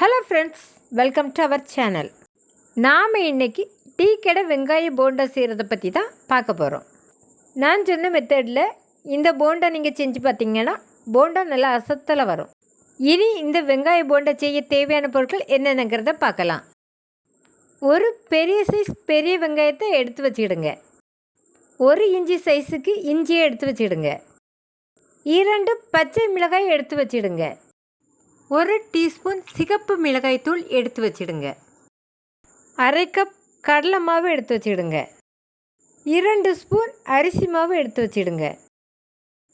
Hello friends, welcome to our channel. நாம் இன்றைக்கி tea கடை வெங்காய போண்டா செய்கிறத பற்றி தான் பார்க்க போகிறோம். நான் சொன்ன மெத்தடில் இந்த போண்டா நீங்கள் செஞ்சு பார்த்தீங்கன்னா போண்டா நல்லா அசத்தல வரும். இனி இந்த வெங்காய போண்டா செய்ய தேவையான பொருட்கள் என்னென்னங்கிறத பார்க்கலாம். ஒரு பெரிய சைஸ் பெரிய வெங்காயத்தை எடுத்து வச்சுக்கிடுங்க. 1 இன்ச்சு சைஸுக்கு இஞ்சியை எடுத்து வச்சுக்கிடுங்க. 2 பச்சை மிளகாய் எடுத்து வச்சுடுங்க. 1 டீஸ்பூன் சிகப்பு மிளகாய்த்தூள் எடுத்து வச்சிடுங்க. 1/2 கப் கடலை மாவு எடுத்து வச்சிடுங்க. 2 ஸ்பூன் அரிசி மாவு எடுத்து வச்சிடுங்க.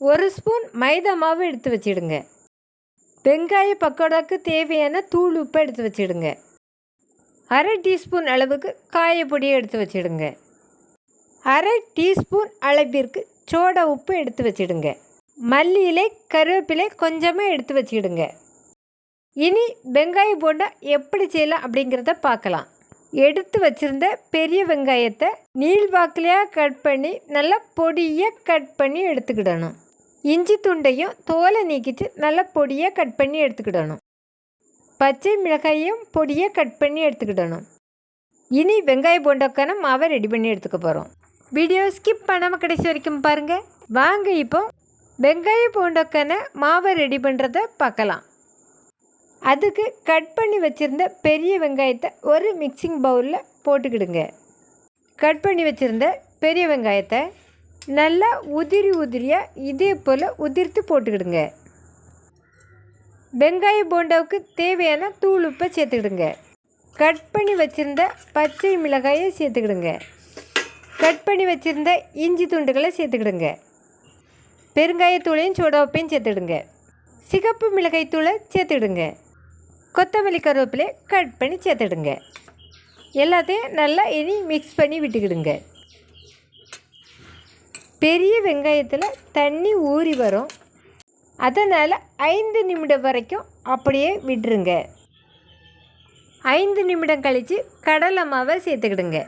1 ஸ்பூன் மைதா மாவு எடுத்து வச்சிடுங்க. வெங்காய பக்கோடாவுக்கு தேவையான தூள் உப்பு எடுத்து வச்சிடுங்க. 1/2 டீஸ்பூன் அளவுக்கு காயப்பொடியை எடுத்து வச்சிடுங்க. 1/2 டீஸ்பூன் அளவிற்கு சோடா உப்பு எடுத்து வச்சிடுங்க. மல்லி இலை கருவேப்பிலை கொஞ்சமாக எடுத்து வச்சிடுங்க. இனி வெங்காய போண்டா எப்படி செய்யலாம் அப்படிங்கிறத பார்க்கலாம். எடுத்து வச்சுருந்த பெரிய வெங்காயத்தை நீள்வாக்கிலையாக கட் பண்ணி நல்லா பொடியாக கட் பண்ணி எடுத்துக்கிடணும். இஞ்சி துண்டையும் தோலை நீக்கிட்டு நல்லா பொடியாக கட் பண்ணி எடுத்துக்கிடணும். பச்சை மிளகாயையும் பொடியாக கட் பண்ணி எடுத்துக்கிடணும். இனி வெங்காய போண்டாக்கான மாவை ரெடி பண்ணி எடுத்துக்க போகிறோம். வீடியோ ஸ்கிப் பண்ணாமல் கடைசி வரைக்கும் பாருங்கள். வாங்க இப்போ வெங்காய போண்டாக்கான மாவை ரெடி பண்ணுறத பார்க்கலாம். அதுக்கு கட் பண்ணி வச்சுருந்த பெரிய வெங்காயத்தை ஒரு மிக்சிங் பவுலில் போட்டுக்கிடுங்க. கட் பண்ணி வச்சுருந்த பெரிய வெங்காயத்தை நல்லா உதிரியாக இதே போல் உதிர்த்து போட்டுக்கிடுங்க. வெங்காய போண்டாவுக்கு தேவையான தூள் உப்பை சேர்த்துக்கிடுங்க. கட் பண்ணி வச்சுருந்த பச்சை மிளகாயை சேர்த்துக்கிடுங்க. கட் பண்ணி வச்சுருந்த இஞ்சி துண்டுகளை சேர்த்துக்கிடுங்க. பெருங்காயத்தூளையும் சோடா உப்பையும் சேர்த்துக்கிடுங்க. சிகப்பு மிளகாய் தூளை சேர்த்துக்கிடுங்க. கொத்தமல்லி கருவேப்பிலை கட் பண்ணி சேர்த்துடுங்க. எல்லாத்தையும் நல்லா இனி மிக்ஸ் பண்ணி விட்டுக்கிடுங்க. பெரிய வெங்காயத்தில் தண்ணி ஊறி வரும். அதனால் 5 நிமிடம் வரைக்கும் அப்படியே விட்டுருங்க. 5 நிமிடம் கழித்து கடலை மாவை சேர்த்துக்கிடுங்க.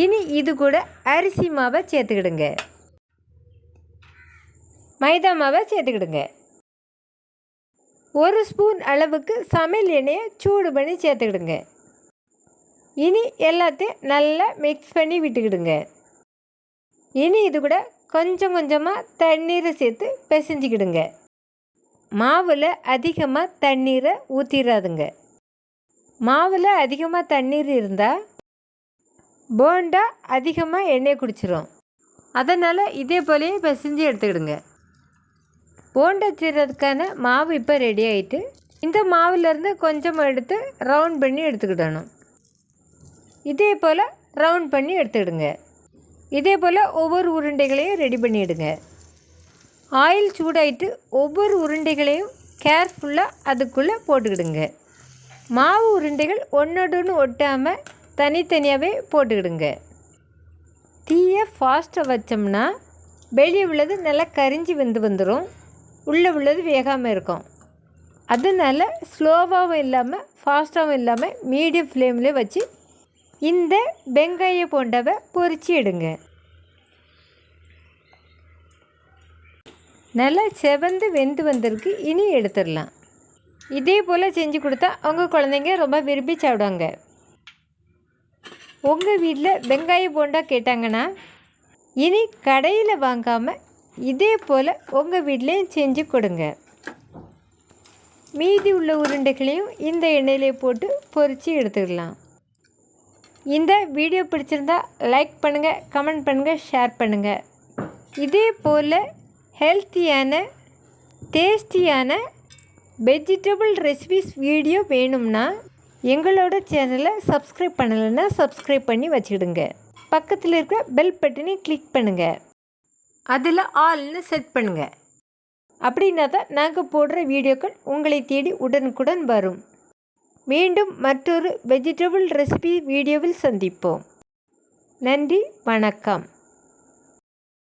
இனி இது கூட அரிசி மாவை சேர்த்துக்கிடுங்க. மைதா மாவை சேர்த்துக்கிடுங்க. 1 ஸ்பூன் அளவுக்கு சமையல் எண்ணெயை சூடு பண்ணி சேர்த்துக்கிடுங்க. இனி எல்லாத்தையும் நல்லா மிக்ஸ் பண்ணி விட்டுக்கிடுங்க. இனி இது கூட கொஞ்சமாக தண்ணீரை சேர்த்து பிசைஞ்சிக்கிடுங்க. மாவில் அதிகமாக தண்ணீரை ஊற்றிடாதுங்க. மாவில் அதிகமாக தண்ணீர் இருந்தால் போண்டா அதிகமாக எண்ணெய் குடிச்சிடும். அதனால் இதே போலேயே பிசைஞ்சு எடுத்துக்கிடுங்க. போண்டா செய்கிறதுக்கான மாவு இப்போ ரெடி ஆகிட்டு இந்த மாவுலேருந்து கொஞ்சம் எடுத்து ரவுண்ட் பண்ணி எடுத்துக்கிடணும். இதே போல் ரவுண்ட் பண்ணி எடுத்துக்கிடுங்க. இதே போல் ஒவ்வொரு உருண்டைகளையும் ரெடி பண்ணிவிடுங்க. ஆயில் சூடாயிட்டு ஒவ்வொரு உருண்டைகளையும் கேர்ஃபுல்லாக அதுக்குள்ளே போட்டுக்கிடுங்க. மாவு உருண்டைகள் ஒன்றோடு ஒட்டாமல் தனித்தனியாகவே போட்டுக்கிடுங்க. தீயை ஃபாஸ்ட்டாக வச்சோம்னா வெளியே உள்ளது நல்லா கரிஞ்சி வந்துடும். உள்ளே உள்ளது வேகாமல் இருக்கும். அதனால் ஸ்லோவாகவும் இல்லாமல் ஃபாஸ்ட்டாகவும் இல்லாமல் மீடியம் ஃப்ளேமில் வச்சு இந்த வெங்காய போண்டாவை பொரித்து எடுங்க. நல்லா செவந்து வெந்து வந்திருக்கு. இனி எடுத்துடலாம். இதே போல் செஞ்சு கொடுத்தா அவங்க குழந்தைங்க ரொம்ப விரும்பி சாப்பிடுவாங்க. உங்கள் வீட்டில் வெங்காய போண்டா கேட்டாங்கன்னா இனி கடையில் வாங்காமல் இதே போல் உங்கள் வீட்லேயும் செஞ்சு கொடுங்க. மீதி உள்ள உருண்டைகளையும் இந்த எண்ணெயிலே போட்டு பொரித்து எடுத்துக்கலாம். இந்த வீடியோ பிடிச்சிருந்தா லைக் பண்ணுங்கள், கமெண்ட் பண்ணுங்கள், ஷேர் பண்ணுங்கள். இதே போல் ஹெல்த்தியான டேஸ்டியான வெஜிடபிள் ரெசிபிஸ் வீடியோ வேணும்னா எங்களோட சேனலை சப்ஸ்கிரைப் பண்ணலைன்னா சப்ஸ்கிரைப் பண்ணி வச்சுக்கிடுங்க. பக்கத்தில் இருக்கிற பெல் பட்டனை கிளிக் பண்ணுங்கள். அதில் ஆல்னு செட் பண்ணுங்கள். அப்படின்னா தான் நாங்கள் போடுற வீடியோக்கள் உங்களை தேடி உடனுக்குடன் வரும். மீண்டும் மற்றொரு வெஜிடபிள் ரெசிபி வீடியோவில் சந்திப்போம். நன்றி, வணக்கம்.